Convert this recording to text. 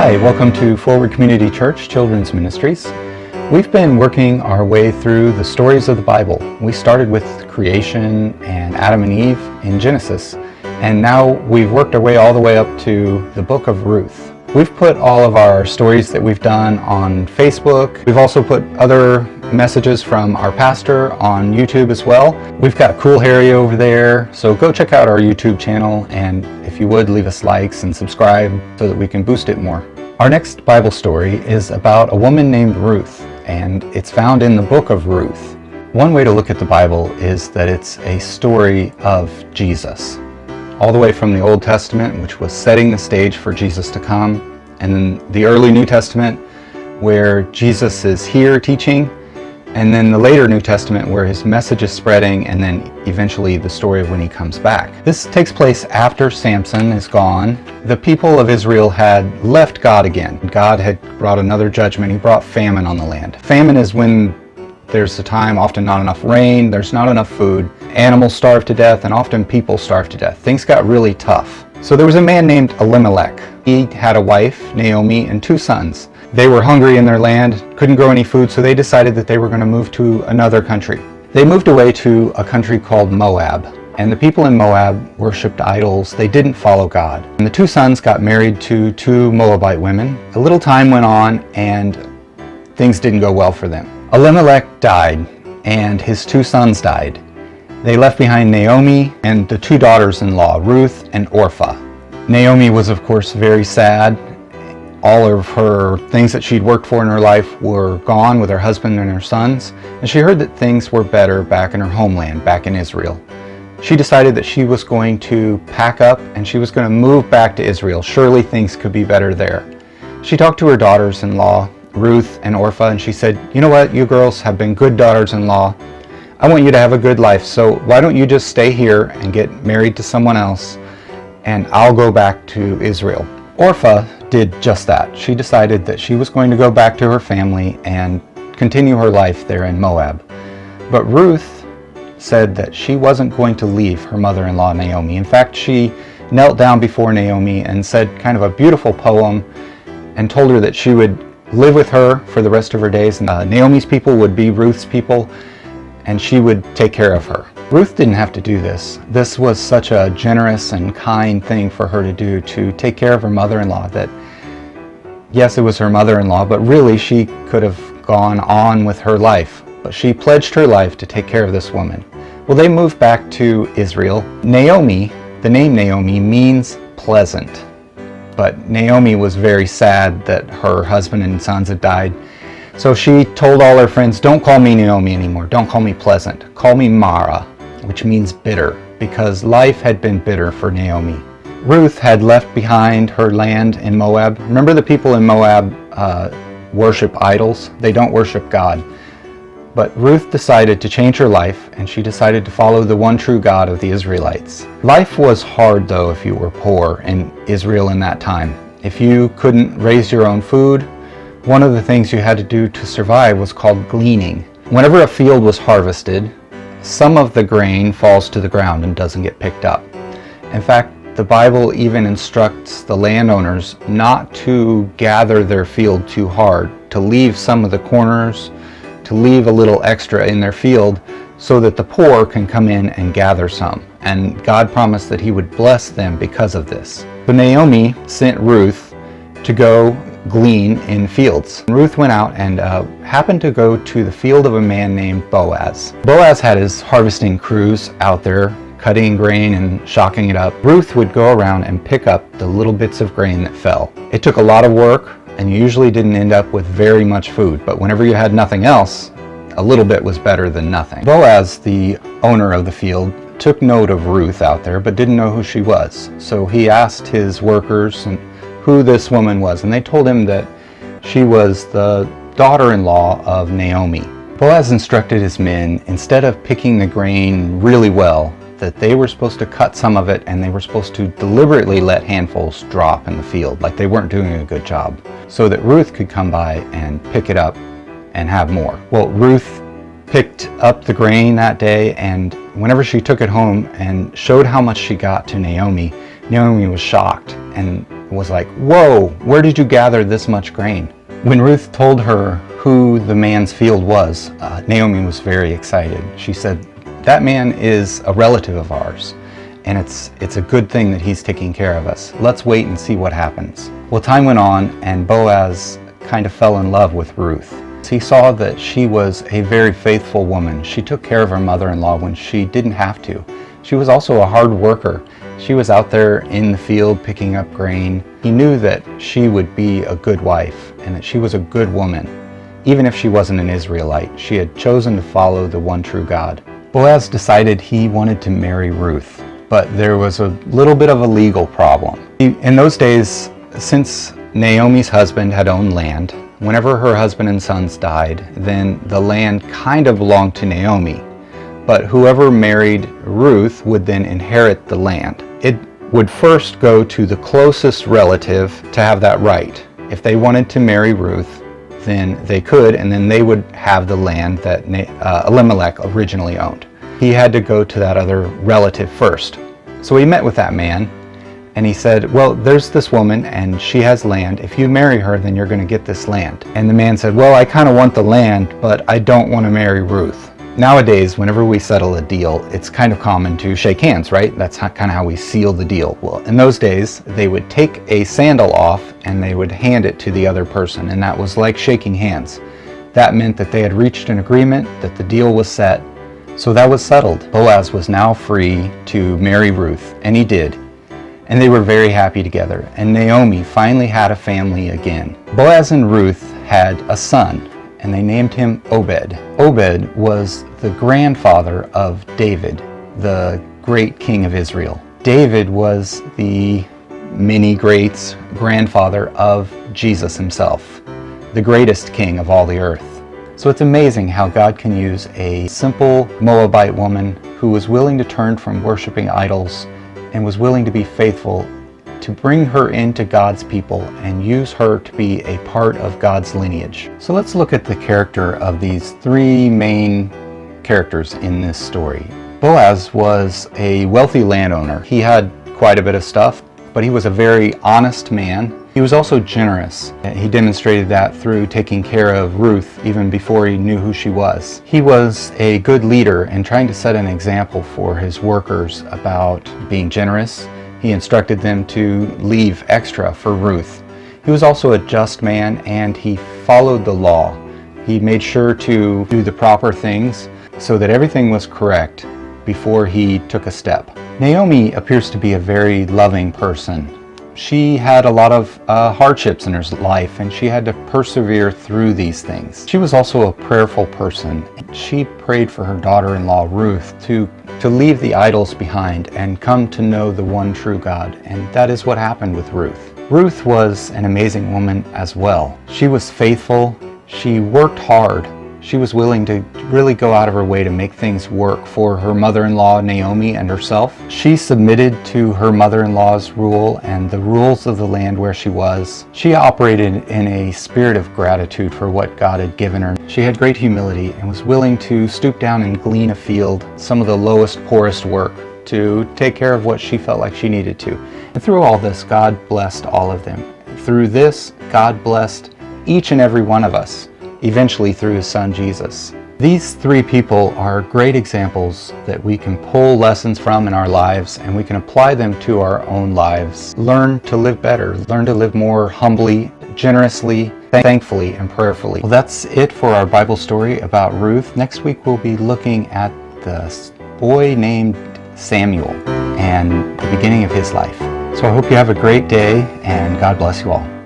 Hi, welcome to Forward Community Church Children's Ministries. We've been working our way through the stories of the Bible. We started with creation and Adam and Eve in Genesis, and now we've worked our way all the way up to the book of Ruth. We've put all of our stories that we've done on Facebook. We've also put other messages from our pastor on YouTube as well. We've got Cool Harry over there, so go check out our YouTube channel, and if you would, leave us likes and subscribe so that we can boost it more. Our next Bible story is about a woman named Ruth, and it's found in the book of Ruth. One way to look at the Bible is that it's a story of Jesus, all the way from the Old Testament, which was setting the stage for Jesus to come, and then the early New Testament, where Jesus is here teaching, and then the later New Testament where his message is spreading, and then eventually the story of when he comes back. This takes place after Samson is gone. The people of Israel had left God again. God had brought another judgment. He brought famine on the land. Famine is when there's a time, often not enough rain, there's not enough food, animals starve to death, and often people starve to death. Things got really tough. So there was a man named Elimelech. He had a wife, Naomi, and 2 sons. They were hungry in their land, couldn't grow any food, so they decided that they were going to move to another country. They moved away to a country called Moab, and the people in Moab worshipped idols. They didn't follow God. And the 2 sons got married to 2 Moabite women. A little time went on, and things didn't go well for them. Elimelech died, and his 2 sons died. They left behind Naomi and the 2 daughters-in-law, Ruth and Orpah. Naomi was, of course, very sad. All of her things that she'd worked for in her life were gone with her husband and her sons, and she heard that things were better back in her homeland, back in Israel. She decided that she was going to pack up and she was going to move back to Israel. Surely things could be better there. She talked to her daughters-in-law, Ruth and Orpah, and she said, "You know what, you girls have been good daughters-in-law. I want you to have a good life, so why don't you just stay here and get married to someone else, and I'll go back to Israel." Orpah did just that. She decided that she was going to go back to her family and continue her life there in Moab. But Ruth said that she wasn't going to leave her mother-in-law Naomi. In fact, she knelt down before Naomi and said kind of a beautiful poem and told her that she would live with her for the rest of her days. Naomi's people would be Ruth's people, and she would take care of her. Ruth didn't have to do this. This was such a generous and kind thing for her to do, to take care of her mother-in-law, that yes, it was her mother-in-law, but really she could have gone on with her life. But she pledged her life to take care of this woman. Well, they moved back to Israel. Naomi, the name Naomi, means pleasant. But Naomi was very sad that her husband and sons had died. So she told all her friends, "Don't call me Naomi anymore. Don't call me pleasant. Call me Mara," which means bitter, because life had been bitter for Naomi. Ruth had left behind her land in Moab. Remember, the people in Moab worship idols. They don't worship God. But Ruth decided to change her life, and she decided to follow the one true God of the Israelites. Life was hard, though, if you were poor in Israel in that time. If you couldn't raise your own food, one of the things you had to do to survive was called gleaning. Whenever a field was harvested, some of the grain falls to the ground and doesn't get picked up. In fact, the Bible even instructs the landowners not to gather their field too hard, to leave some of the corners, to leave a little extra in their field so that the poor can come in and gather some. And God promised that he would bless them because of this. So Naomi sent Ruth to go glean in fields. Ruth went out and happened to go to the field of a man named Boaz. Boaz had his harvesting crews out there cutting grain and shocking it up. Ruth would go around and pick up the little bits of grain that fell. It took a lot of work, and you usually didn't end up with very much food, but whenever you had nothing else, a little bit was better than nothing. Boaz, the owner of the field, took note of Ruth out there, but didn't know who she was. So he asked his workers who this woman was, and they told him that she was the daughter-in-law of Naomi. Boaz instructed his men, instead of picking the grain really well, that they were supposed to cut some of it, and they were supposed to deliberately let handfuls drop in the field, like they weren't doing a good job, so that Ruth could come by and pick it up and have more. Well, Ruth picked up the grain that day, and whenever she took it home and showed how much she got to Naomi, Naomi was shocked and was like, "Whoa, where did you gather this much grain?" When Ruth told her who the man's field was, Naomi was very excited. She said, "That man is a relative of ours, and it's a good thing that he's taking care of us. Let's wait and see what happens." Well, time went on, and Boaz kind of fell in love with Ruth. He saw that she was a very faithful woman. She took care of her mother-in-law when she didn't have to. She was also a hard worker. She was out there in the field picking up grain. He knew that she would be a good wife and that she was a good woman. Even if she wasn't an Israelite, she had chosen to follow the one true God. Boaz decided he wanted to marry Ruth, but there was a little bit of a legal problem. In those days, since Naomi's husband had owned land, whenever her husband and sons died, then the land kind of belonged to Naomi. But whoever married Ruth would then inherit the land. It would first go to the closest relative to have that right. If they wanted to marry Ruth, then they could, and then they would have the land that Elimelech originally owned. He had to go to that other relative first. So he met with that man, and he said, "Well, there's this woman, and she has land. If you marry her, then you're going to get this land." And the man said, "Well, I kind of want the land, but I don't want to marry Ruth." Nowadays, whenever we settle a deal, it's kind of common to shake hands, right? That's kind of how we seal the deal. Well, in those days, they would take a sandal off and they would hand it to the other person, and that was like shaking hands. That meant that they had reached an agreement, that the deal was set. So that was settled. Boaz was now free to marry Ruth, and he did. And they were very happy together, and Naomi finally had a family again. Boaz and Ruth had a son, and they named him Obed. Obed was the grandfather of David, the great king of Israel. David was the many greats grandfather of Jesus himself, the greatest king of all the earth. So it's amazing how God can use a simple Moabite woman who was willing to turn from worshiping idols and was willing to be faithful, to bring her into God's people and use her to be a part of God's lineage. So let's look at the character of these three main characters in this story. Boaz was a wealthy landowner. He had quite a bit of stuff, but he was a very honest man. He was also generous. He demonstrated that through taking care of Ruth even before he knew who she was. He was a good leader and trying to set an example for his workers about being generous. He instructed them to leave extra for Ruth. He was also a just man, and he followed the law. He made sure to do the proper things so that everything was correct before he took a step. Naomi appears to be a very loving person. She had a lot of hardships in her life, and she had to persevere through these things. She was also a prayerful person. She prayed for her daughter-in-law Ruth to leave the idols behind and come to know the one true God, and that is what happened with Ruth. Ruth was an amazing woman as well. She was faithful. She worked hard. She was willing to really go out of her way to make things work for her mother-in-law Naomi and herself. She submitted to her mother-in-law's rule and the rules of the land where she was. She operated in a spirit of gratitude for what God had given her. She had great humility and was willing to stoop down and glean a field, some of the lowest, poorest work, to take care of what she felt like she needed to. And through all this, God blessed all of them. Through this, God blessed each and every one of us, eventually through his son Jesus. These three people are great examples that we can pull lessons from in our lives, and we can apply them to our own lives. Learn to live better, learn to live more humbly, generously, thankfully, and prayerfully. Well, that's it for our Bible story about Ruth. Next week we'll be looking at the boy named Samuel and the beginning of his life. So I hope you have a great day, and God bless you all.